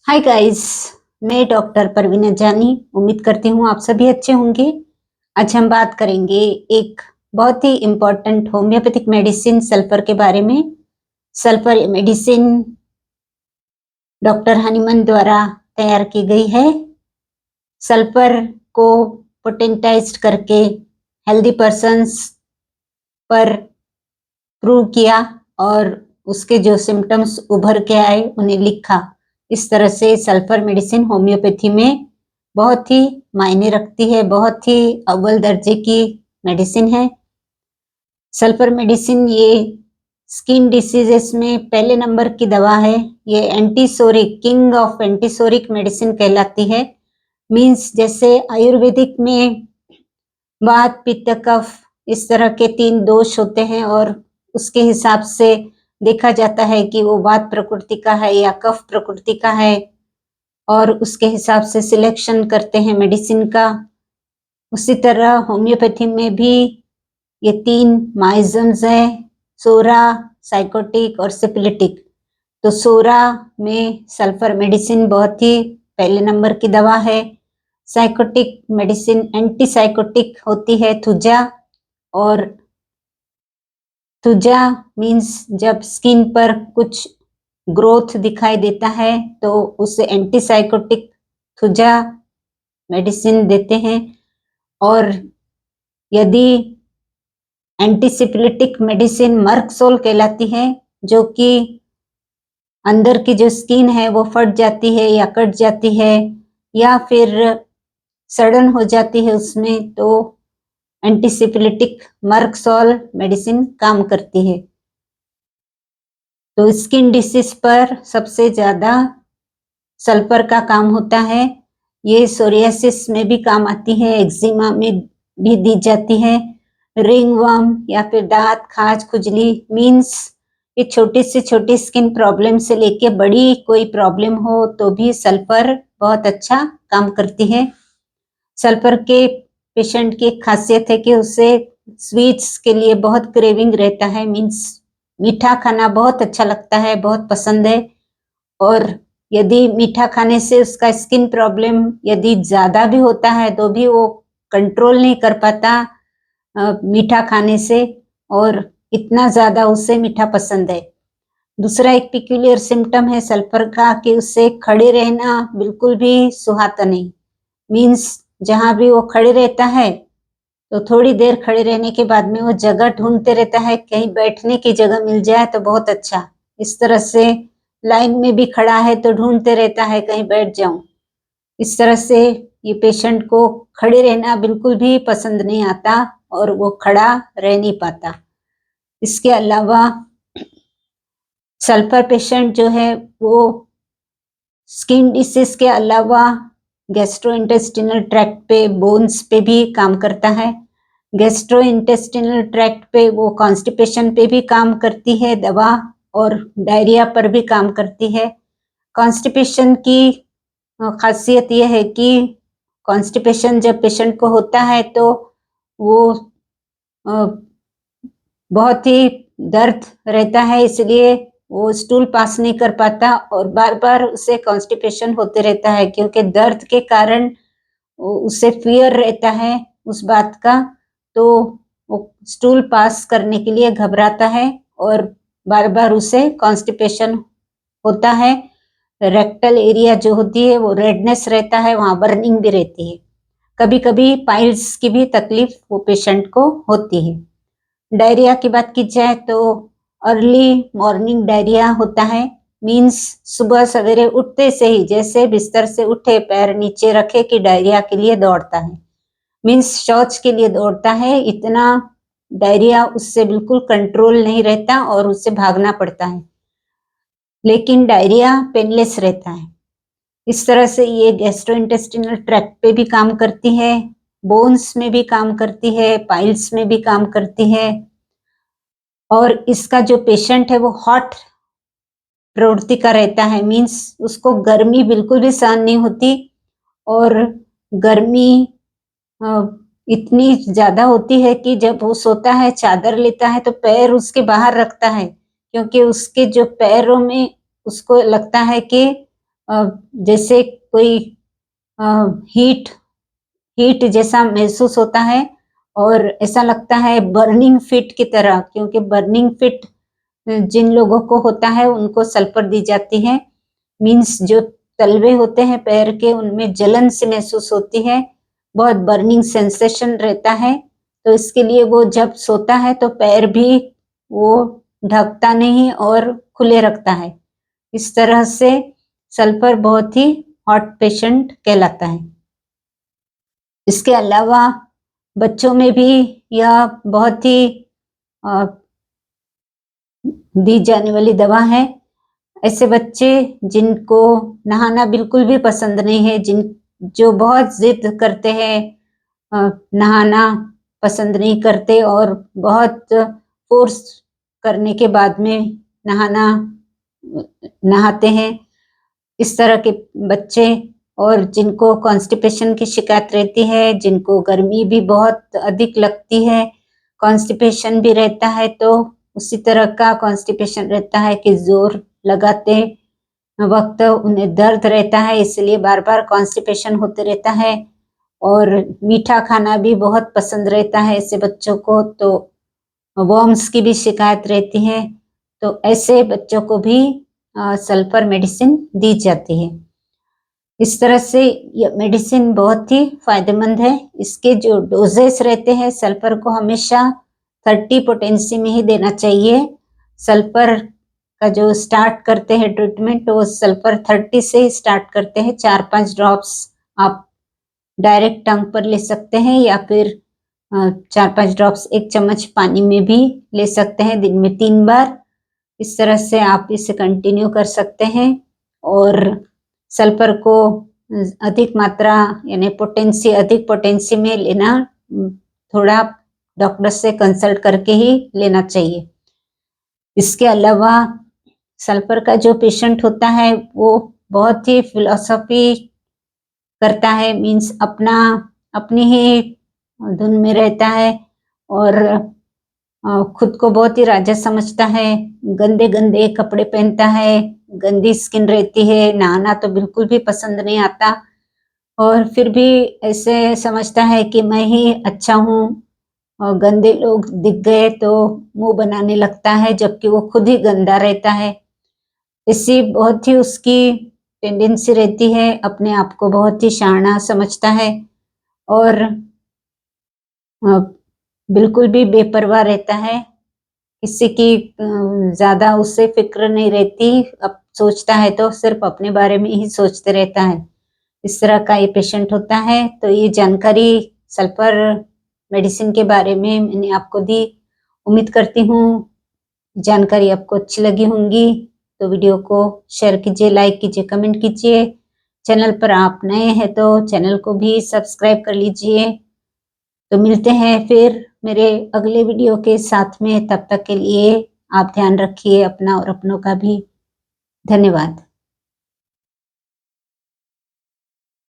Hi guys. मैं doctor Parveena जानी उम्मीद करती हूँ आप सभी अच्छे होंगे। आज हम बात करेंगे एक बहुत ही इम्पोर्टेंट होम्योपैथिक मेडिसिन सल्फर के बारे में। सल्फर मेडिसिन डॉक्टर हनीमन द्वारा तैयार की गई है। सल्फर को पोटेंटाइज्ड करके हेल्दी पर्सन्स पर प्रूव किया और उसके जो सिम्टम्स उभर के आए उन्हें लिखा। इस तरह से सल्फर मेडिसिन होम्योपैथी में बहुत ही मायने रखती है, बहुत ही अव्वल दर्जे की मेडिसिन है। सल्फर मेडिसिन ये स्किन डिसीजेस में पहले नंबर की दवा है। ये antipsoric, king of antipsoric medicine कहलाती है। मीन्स जैसे आयुर्वेदिक में वात, पित्त, कफ इस तरह के 3 दोष होते हैं और उसके हिसाब से देखा जाता है कि वो वात प्रकृति का है या कफ प्रकृति का है और उसके हिसाब से सिलेक्शन करते हैं मेडिसिन का। उसी तरह होम्योपैथी में भी ये 3 माइजम्स हैं, सोरा, साइकोटिक और सिपिलिटिक। तो सोरा में सल्फर मेडिसिन बहुत ही पहले नंबर की दवा है। साइकोटिक मेडिसिन एंटीसाइकोटिक होती है थुजा, और थुजा मीन्स जब स्किन पर कुछ ग्रोथ दिखाई देता है तो उसे एंटीसाइकोटिक थुजा मेडिसिन देते हैं। और यदि एंटीसिपिलिटिक मेडिसिन मर्कसोल कहलाती है, जो कि अंदर की जो स्किन है वो फट जाती है या कट जाती है या फिर सड़न हो जाती है उसमें, तो एंटीसिपिलिटिक मर्कसोल मेडिसिन काम करती है। तो स्किन डिसीज पर सबसे ज्यादा सल्फर का काम होता है। ये सोरियासिस में भी काम आती है, एक्जिमा में भी दी जाती है। रिंगवर्म या फिर दांत, खाज, खुजली मीन्स ये छोटी से छोटी स्किन प्रॉब्लम से लेके बड़ी कोई प्रॉब्लम हो तो भी सल्फर बहुत अच्छा काम करती है। सल्फर के पेशेंट की एक खासियत है कि उसे स्वीट्स के लिए बहुत क्रेविंग रहता है, मीन्स मीठा खाना बहुत अच्छा लगता है, बहुत पसंद है। और यदि मीठा खाने से उसका स्किन प्रॉब्लम यदि ज्यादा भी होता है तो भी वो कंट्रोल नहीं कर पाता मीठा खाने से, और इतना ज्यादा उसे मीठा पसंद है। दूसरा एक पिक्यूलियर सिम्टम है सल्फर का कि उससे खड़े रहना बिल्कुल भी सुहाता नहीं। मीन्स जहां भी वो खड़े रहता है तो थोड़ी देर खड़े रहने के बाद में वो जगह ढूंढते रहता है, कहीं बैठने की जगह मिल जाए तो बहुत अच्छा। इस तरह से लाइन में भी खड़ा है तो ढूंढते रहता है कहीं बैठ जाऊं। इस तरह से ये पेशेंट को खड़े रहना बिल्कुल भी पसंद नहीं आता और वो खड़ा रह नहीं पाता। इसके अलावा सल्फर पेशेंट जो है वो स्किन डिसीज के अलावा गैस्ट्रोइंटेस्टिनल ट्रैक्ट पे, बोन्स पे भी काम करता है। गैस्ट्रोइंटेस्टिनल ट्रैक्ट पे वो कॉन्स्टिपेशन पे भी काम करती है दवा, और डायरिया पर भी काम करती है। कॉन्स्टिपेशन की खासियत यह है कि कॉन्स्टिपेशन जब पेशेंट को होता है तो वो बहुत ही दर्द रहता है, इसलिए वो स्टूल पास नहीं कर पाता और बार बार उसे कॉन्स्टिपेशन होते रहता है, क्योंकि दर्द के कारण उसे फियर रहता है उस बात का। तो वो स्टूल पास करने के लिए घबराता है और बार बार उसे कॉन्स्टिपेशन होता है। रेक्टल एरिया जो होती है वो रेडनेस रहता है, वहां बर्निंग भी रहती है। कभी कभी पाइल्स की भी तकलीफ वो पेशेंट को होती है। डायरिया की बात की जाए तो अर्ली मॉर्निंग डायरिया होता है। मीन्स सुबह सवेरे उठते से ही, जैसे बिस्तर से उठे पैर नीचे रखे कि डायरिया के लिए दौड़ता है, मीन्स शौच के लिए दौड़ता है। इतना डायरिया उससे बिल्कुल कंट्रोल नहीं रहता और उससे भागना पड़ता है, लेकिन डायरिया पेनलेस रहता है। इस तरह से ये गैस्ट्रोइंटेस्टिनल ट्रैक्ट पे भी काम करती है, बोन्स में भी काम करती है, पाइल्स में भी काम करती है। और इसका जो पेशेंट है वो हॉट प्रवृत्ति का रहता है, मीन्स उसको गर्मी बिल्कुल भी सहन नहीं होती, और गर्मी इतनी ज्यादा होती है कि जब वो सोता है चादर लेता है तो पैर उसके बाहर रखता है, क्योंकि उसके जो पैरों में उसको लगता है कि जैसे कोई हीट जैसा महसूस होता है और ऐसा लगता है बर्निंग फिट की तरह, क्योंकि बर्निंग फिट जिन लोगों को होता है उनको सल्फर दी जाती है। मीन्स जो तलवे होते हैं पैर के उनमें जलन सी महसूस होती है, बहुत बर्निंग सेंसेशन रहता है। तो इसके लिए वो जब सोता है तो पैर भी वो ढकता नहीं और खुले रखता है। इस तरह से सल्फर बहुत ही हॉट पेशेंट कहलाता है। इसके अलावा बच्चों में भी यह बहुत ही दी जाने वाली दवा है। ऐसे बच्चे जिनको नहाना बिल्कुल भी पसंद नहीं है, जो बहुत जिद करते हैं, नहाना पसंद नहीं करते और बहुत फोर्स करने के बाद में नहाते हैं, इस तरह के बच्चे, और जिनको कॉन्स्टिपेशन की शिकायत रहती है, जिनको गर्मी भी बहुत अधिक लगती है, कॉन्स्टिपेशन भी रहता है, तो उसी तरह का कॉन्स्टिपेशन रहता है कि जोर लगाते वक्त उन्हें दर्द रहता है, इसलिए बार बार कॉन्स्टिपेशन होते रहता है। और मीठा खाना भी बहुत पसंद रहता है ऐसे बच्चों को, तो वर्म्स की भी शिकायत रहती है। तो ऐसे बच्चों को भी सल्फर मेडिसिन दी जाती है। इस तरह से ये मेडिसिन बहुत ही फायदेमंद है। इसके जो डोजेस रहते हैं, सल्फर को हमेशा 30 पोटेंसी में ही देना चाहिए। सल्फर का जो स्टार्ट करते हैं ट्रीटमेंट, वो सल्फर 30 से ही स्टार्ट करते हैं। 4-5 ड्रॉप्स आप डायरेक्ट टंग पर ले सकते हैं, या फिर 4-5 ड्रॉप्स 1 चम्मच पानी में भी ले सकते हैं, दिन में 3 बार। इस तरह से आप इसे कंटिन्यू कर सकते हैं। और सल्फर को अधिक मात्रा यानी अधिक पोटेंसी में लेना थोड़ा डॉक्टर से कंसल्ट करके ही लेना चाहिए। इसके अलावा सल्फर का जो पेशेंट होता है वो बहुत ही फिलॉसफी करता है, मीन्स अपनी ही धुन में रहता है और खुद को बहुत ही राजा समझता है। गंदे गंदे कपड़े पहनता है, गंदी स्किन रहती है, नहाना तो बिल्कुल भी पसंद नहीं आता, और फिर भी ऐसे समझता है कि मैं ही अच्छा हूँ, और गंदे लोग दिख गए तो मुंह बनाने लगता है, जबकि वो खुद ही गंदा रहता है। ऐसी बहुत ही उसकी टेंडेंसी रहती है, अपने आप को बहुत ही शाना समझता है और बिल्कुल भी बेपरवाह रहता है। किसी की ज्यादा उससे फिक्र नहीं रहती, अब सोचता है तो सिर्फ अपने बारे में ही सोचते रहता है। इस तरह का ये पेशेंट होता है। तो ये जानकारी सल्फर मेडिसिन के बारे में मैंने आपको दी। उम्मीद करती हूँ जानकारी आपको अच्छी लगी होंगी। तो वीडियो को शेयर कीजिए, लाइक कीजिए, कमेंट कीजिए। चैनल पर आप नए हैं तो चैनल को भी सब्सक्राइब कर लीजिए। तो मिलते हैं फिर मेरे अगले वीडियो के साथ में। तब तक के लिए आप ध्यान रखिए अपना और अपनों का भी। धन्यवाद।